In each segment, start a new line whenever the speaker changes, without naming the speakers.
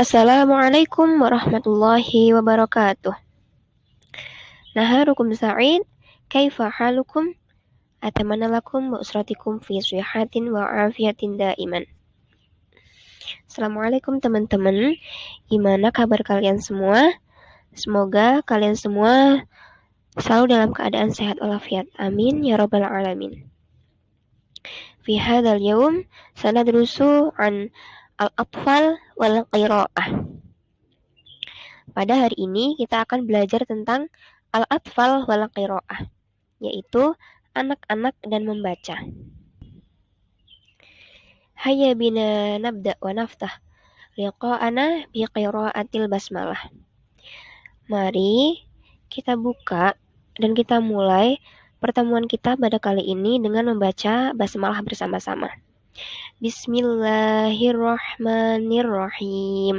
Assalamualaikum warahmatullahi wabarakatuh. Naharukum sa'id, kaifa halukum? Atamanna lakum wa usratikum fi sihatin wa afiyatin daiman. Assalamualaikum teman-teman. Gimana kabar kalian semua? Semoga kalian semua selalu dalam keadaan sehat walafiat. Amin ya rabbal alamin. Fi hadzal yaum sanadrusu an al-atfal wal qiraah. Pada hari ini kita akan belajar tentang al-atfal wal qiraah, yaitu anak-anak dan membaca. Hayya bina nabda wa naftah liqa'ana bi qiraatil basmalah. Mari kita buka dan kita mulai pertemuan kita pada kali ini dengan membaca basmalah bersama-sama. Bismillahirrahmanirrahim.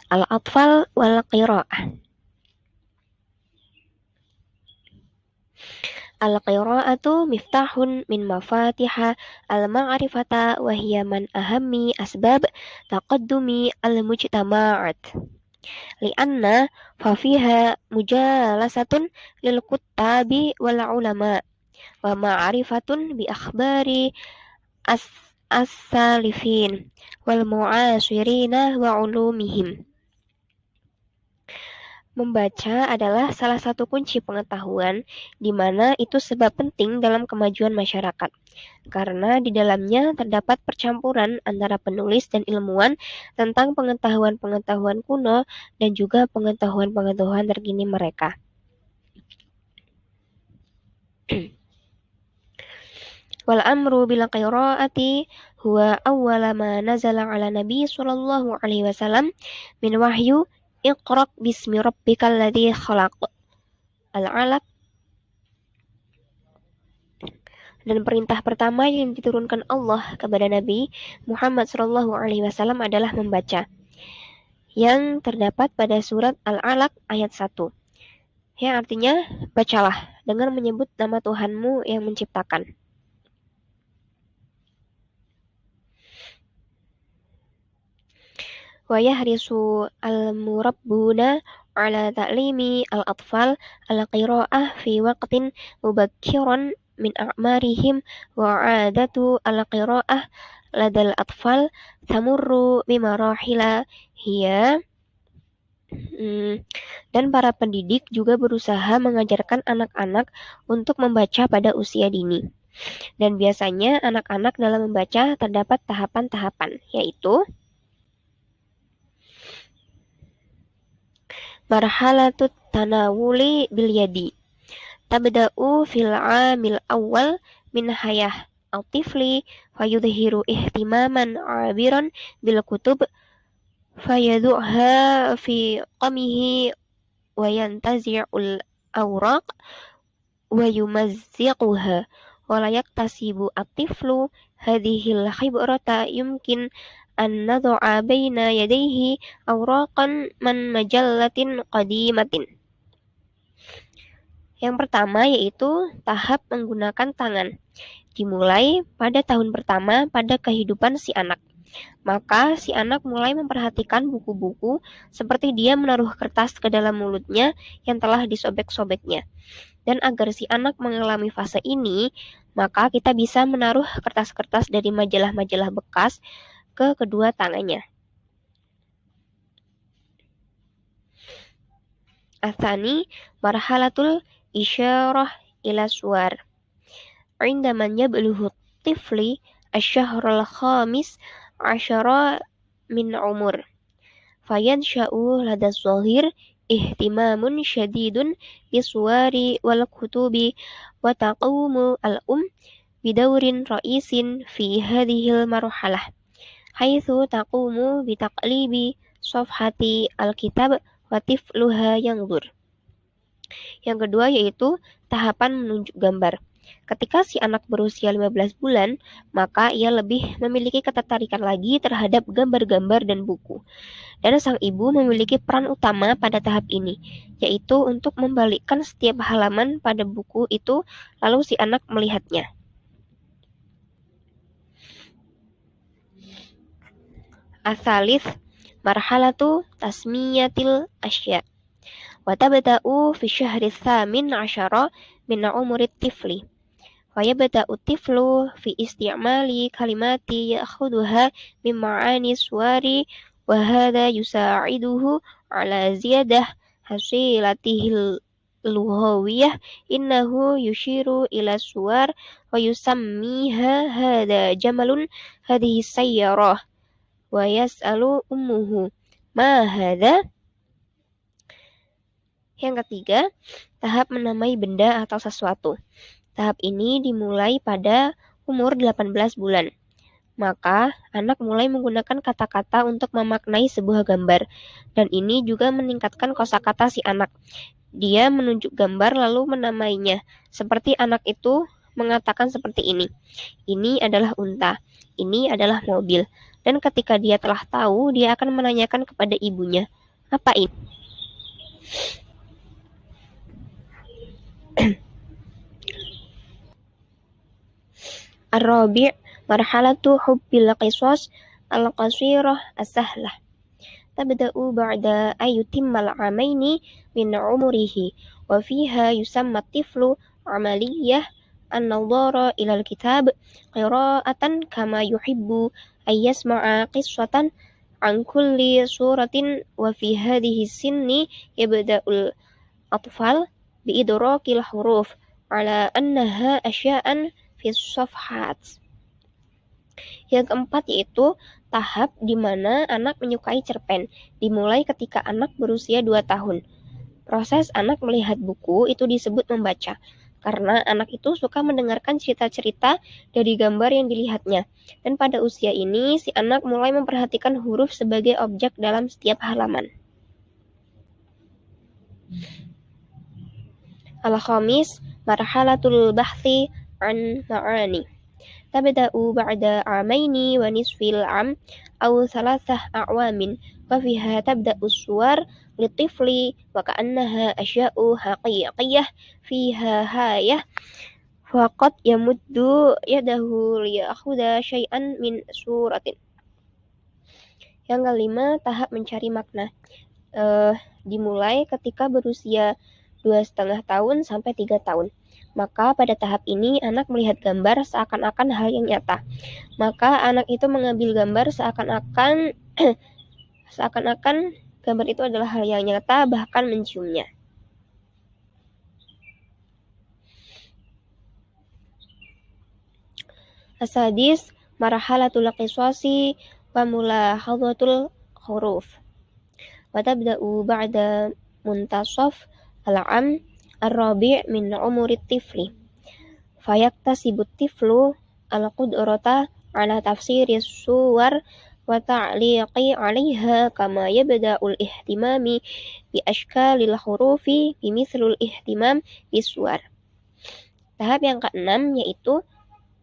Al-atfal wal qiraah. Al-qira'atu miftahun min mafatiha al-ma'rifata wa hiya man ahammi asbab taqaddumi al-mujtama'at. Lianna fafiha mujalasatun lil kuttabi wal ulama wa ma'rifatun bi akhbari as-salifin wal mu'asirina wa ulumihim. Membaca adalah salah satu kunci pengetahuan, di mana itu sebab penting dalam kemajuan masyarakat, karena di dalamnya terdapat percampuran antara penulis dan ilmuwan tentang pengetahuan-pengetahuan kuno dan juga pengetahuan-pengetahuan terkini mereka. Wal amru bil qiraati huwa awwala ma nazala ala nabi sallallahu alaihi wasallam min wahyu Iqra' bismi rabbikal ladzi khalaq. Al-Alaq. Dan perintah pertama yang diturunkan Allah kepada Nabi Muhammad SAW adalah membaca, yang terdapat pada surat Al-Alaq ayat 1, yang artinya bacalah dengan menyebut nama Tuhanmu yang menciptakan. Wa yahrisu al-murabbuna ala ta'limi al-atfal al-qira'ah fi waqtin mubakkiran min a'marihim wa 'adatu al-qira'ah ladal atfal tamurru bimarahila hiya. Dan para pendidik juga berusaha mengajarkan anak-anak untuk membaca pada usia dini. Dan biasanya anak-anak dalam membaca terdapat tahapan-tahapan, yaitu marhalatut tanawuli bil yadi. Tabda'u fil 'amil awal min hayah al-tifli fayudhiru ihtimaman 'abiran bil kutub fayadu'ha fi qamihi wa yantazi'ul awraq wa yumazziquha wa la yaktasibu at-tiflu hadhil khibrata yumkin an nad'a baina yadayhi awraqan man majallatin qadimatin. Yang pertama yaitu tahap menggunakan tangan. Dimulai pada tahun pertama pada kehidupan si anak. Maka si anak mulai memperhatikan buku-buku seperti dia menaruh kertas ke dalam mulutnya yang telah disobek-sobeknya. Dan agar si anak mengalami fase ini, maka kita bisa menaruh kertas-kertas dari majalah-majalah bekas ke kedua tangannya. Atsani marhalatul isyarah ila suwar. Indaman yablughu tifli asy-syahrul khamis asyara min umur. Fayansha'u lada zahir ihtimamun syadidun bisuwari wal kutubi wa taqumu al-um bidaurin ra'isin fi hadhil marhalah. Haitsu taqumu bitaqlibi safhati al-kitab wa tifluha yanzur. Yang kedua yaitu tahapan menunjuk gambar. Ketika si anak berusia 15 bulan, maka ia lebih memiliki ketertarikan lagi terhadap gambar-gambar dan buku. Dan sang ibu memiliki peran utama pada tahap ini, yaitu untuk membalikkan setiap halaman pada buku itu, lalu si anak melihatnya. Asalis marhalatu tasmiyatil asya. Wa tabda'u fi syahri tsamin asyara min umuri tifli. فيبدأ الطفل في استعمال كلمات يأخذها من معاني الصور وهذا يساعده على زيادة حصيلته اللغوية إنه يشير إلى الصور ويسميها هذا جمل هذه السيارة ويسأل أمه ما هذا. Yang ketiga, tahap menamai benda atau sesuatu. Tahap ini dimulai pada umur 18 bulan. Maka, anak mulai menggunakan kata-kata untuk memaknai sebuah gambar. Dan ini juga meningkatkan kosakata si anak. Dia menunjuk gambar lalu menamainya. Seperti anak itu mengatakan seperti ini. Ini adalah unta. Ini adalah mobil. Dan ketika dia telah tahu, dia akan menanyakan kepada ibunya, apa ini? الرابع مرحلة حب القصص القصيرة السهلة تبدأ بعد أن يتم العامين من عمره وفيها يسمى الطفل عملية النظر إلى الكتاب قراءة كما يحب أن يسمع قصة عن كل سورة وفي هذه السن يبدأ الأطفال بإدراك الحروف على أنها أشياء في الصفحات. Yang keempat yaitu tahap di mana anak menyukai cerpen, dimulai ketika anak berusia 2 tahun. Proses anak melihat buku itu disebut membaca, karena anak itu suka mendengarkan cerita-cerita dari gambar yang dilihatnya. Dan pada usia ini, si anak mulai memperhatikan huruf sebagai objek dalam setiap halaman. Al-khamis, marhalatul bahthi an ma'ani. تبدأ بعد عامين ونصف العام أو 3 أعوام وفيها تبدأ الصور للطفل وكأنها أشياء حقيقية فيها هاية فقد يمد يده ليأخذ شيئا من صورة. Yang kelima, tahap mencari makna. Dimulai ketika berusia 2,5 tahun sampai 3 tahun. Maka pada tahap ini anak melihat gambar seakan-akan hal yang nyata. Maka anak itu mengambil gambar seakan-akan gambar itu adalah hal yang nyata, bahkan menciumnya. Asadis marhalatul qisasi wa mulahadhatul huruf. Wa tabda'u ba'da muntasaf al-'am الرابع من عمر الطفل فيكتسب الطفل القدرة على تفسير الصور وتعليق عليها كما يبدأ الاهتمام بأشكال الحروف بمثل الاهتمام بالصور. Tahap yang keenam yaitu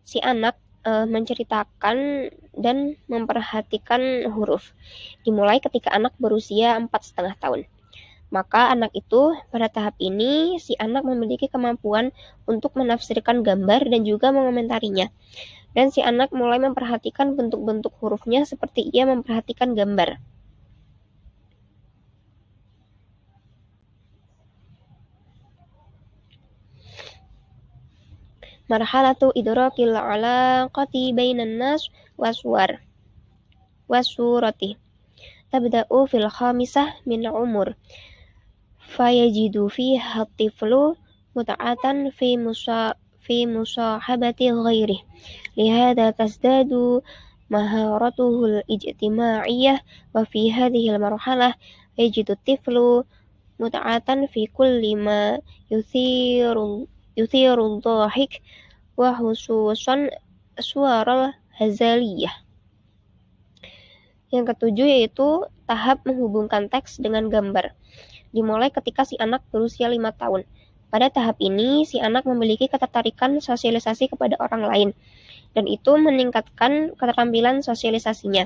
si anak menceritakan dan memperhatikan huruf. Dimulai ketika anak berusia 4,5 tahun. Maka anak itu pada tahap ini si anak memiliki kemampuan untuk menafsirkan gambar dan juga mengomentarinya. Dan si anak mulai memperhatikan bentuk-bentuk hurufnya seperti ia memperhatikan gambar. Marhalatu idrakil alaqati bainan nas wasurati. Tabda'u fil khamisah min umur. فيجد فيها الطفل متعة في مصاحبة غيره لهذا تزداد مهارته الاجتماعية وفي هذه المرحلة يجد الطفل متعة في كل ما يثير الضحك وخصوصا الصور الهزلية. Yang ketujuh yaitu tahap menghubungkan teks dengan gambar. Dimulai ketika si anak berusia 5 tahun. Pada tahap ini, si anak memiliki ketertarikan sosialisasi kepada orang lain, dan itu meningkatkan keterampilan sosialisasinya.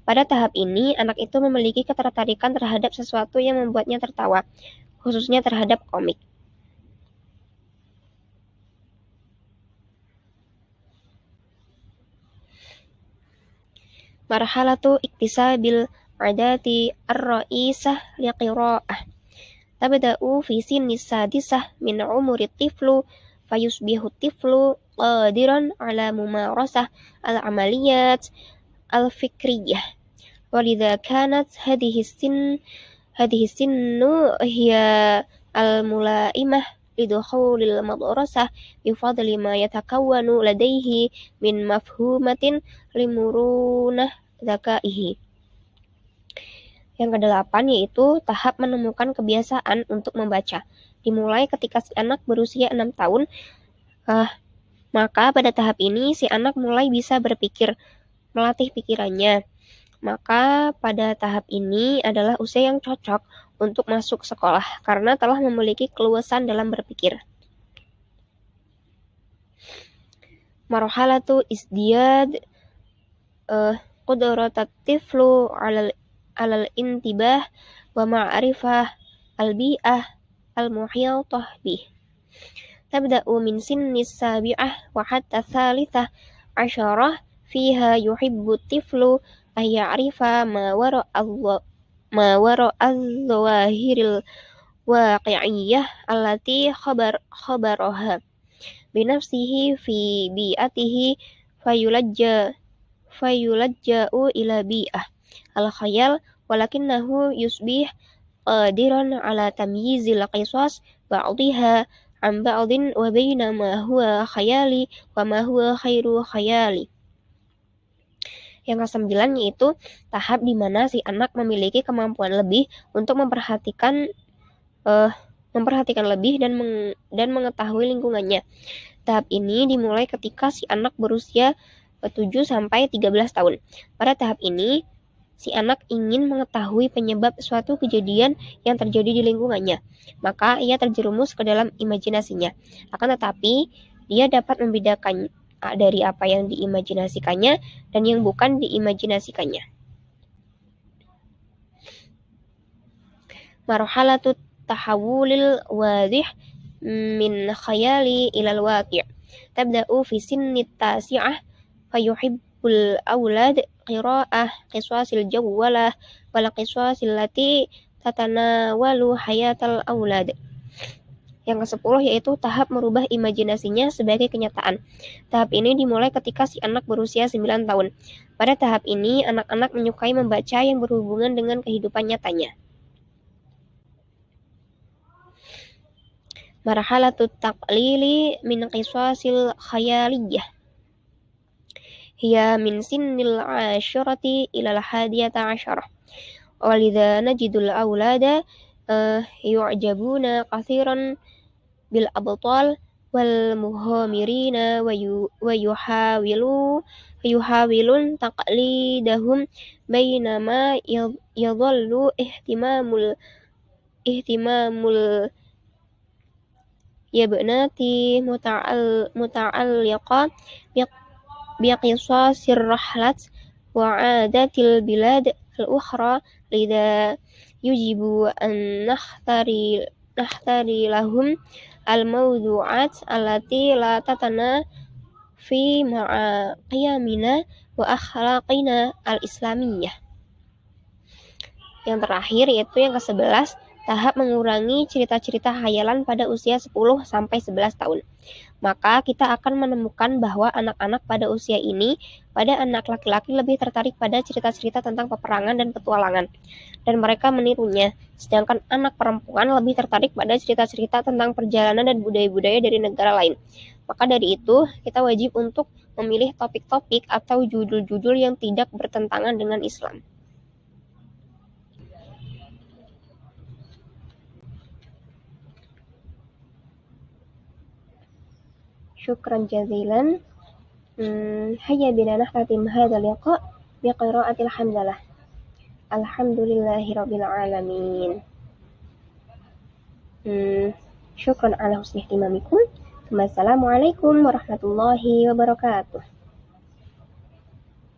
Pada tahap ini, anak itu memiliki ketertarikan terhadap sesuatu yang membuatnya tertawa, khususnya terhadap komik. Marhalatu iktisabil adati ar-ra'isah liqira'ah. Tabda'u fi sinnis sadisah min umuri tiflu fayusbihu tiflu qadiran ala mumarasah al-amaliyat al-fikriyah. Walidha kanat hadhihi sinnu hiya al-mula'imah lidukhulil madrasah bifadli ma yatakawwanu ladaihi min mafhumatin limurunah zakaihi. Yang kedelapan yaitu tahap menemukan kebiasaan untuk membaca. Dimulai ketika si anak berusia 6 tahun, maka pada tahap ini si anak mulai bisa berpikir, melatih pikirannya. Maka pada tahap ini adalah usia yang cocok untuk masuk sekolah karena telah memiliki keluasan dalam berpikir. Marhalatu isdiyad qudratat tiflu alal intibah wa ma'rifah al-bi'ah al-muhitah bih. Tabda'u min sinnis sabi'ah wa hatta thalithah asyarah fiha yuhibbu tiflu an ya'rifa ma wara'al-zawahiril waqi'iyyah allati khabaraha binafsihi fi bi'atihi fayulajja'u ila bi'ah al-khayal walakinnahu yusbih qadiran ala tamyizil qisas ba'dihha an ba'din wa baina ma huwa khayali wa ma huwa khairu khayali. Yang ke-9 yaitu tahap di mana si anak memiliki kemampuan lebih untuk memperhatikan lebih dan mengetahui lingkungannya. Tahap ini dimulai ketika si anak berusia 7 sampai 13 tahun. Pada tahap ini, si anak ingin mengetahui penyebab suatu kejadian yang terjadi di lingkungannya. Maka ia terjerumus ke dalam imajinasinya. Akan tetapi, dia dapat membedakan dari apa yang diimajinasikannya dan yang bukan diimajinasikannya. Marhalatut tahawulil wadih min khayali ilal waqi'. Tabda'u fi sinnit tasi'ah fayuhibbul awlad qira'ah qisasil jawwalah wal qisasil lati tatanawalu hayatal awlad. Yang ke-10 yaitu tahap merubah imajinasinya sebagai kenyataan. Tahap ini dimulai ketika si anak berusia 9 tahun. Pada tahap ini, anak-anak menyukai membaca yang berhubungan dengan kehidupan nyatanya. Marhalatut taqlili min qisasil khayaliyah. Hiya min sinnil 'asyrati ilal hadiyata 'asyarah. Walidha najidul awlada yu'jabuna kathiran bil abtal wal muhamirina wa yuhawilun taqlidahum bainama yadhallu ihtimamul yabnati muta'alliqa biqisasir rahlat wa 'adatil bilad al-ukhra lidha yujibu an nahtari lahum al-mawdu'at allati la tatana fi ma'a qiyamina wa akhlaqina al-islamiyah. Yang terakhir yaitu yang ke-11, tahap mengurangi cerita-cerita khayalan pada usia 10 sampai 11 tahun. Maka kita akan menemukan bahwa anak-anak pada usia ini, pada anak laki-laki lebih tertarik pada cerita-cerita tentang peperangan dan petualangan, dan mereka menirunya. Sedangkan anak perempuan lebih tertarik pada cerita-cerita tentang perjalanan dan budaya-budaya dari negara lain. Maka dari itu, kita wajib untuk memilih topik-topik atau judul-judul yang tidak bertentangan dengan Islam. Syukran jazilan. Hayya bina nahtatim hadzal liqa' biqira'atil hamdalah. Alhamdulillahirabbil alamin. Syukran ala husni ihtimamikum. Wassalamualaikum warahmatullahi wabarakatuh.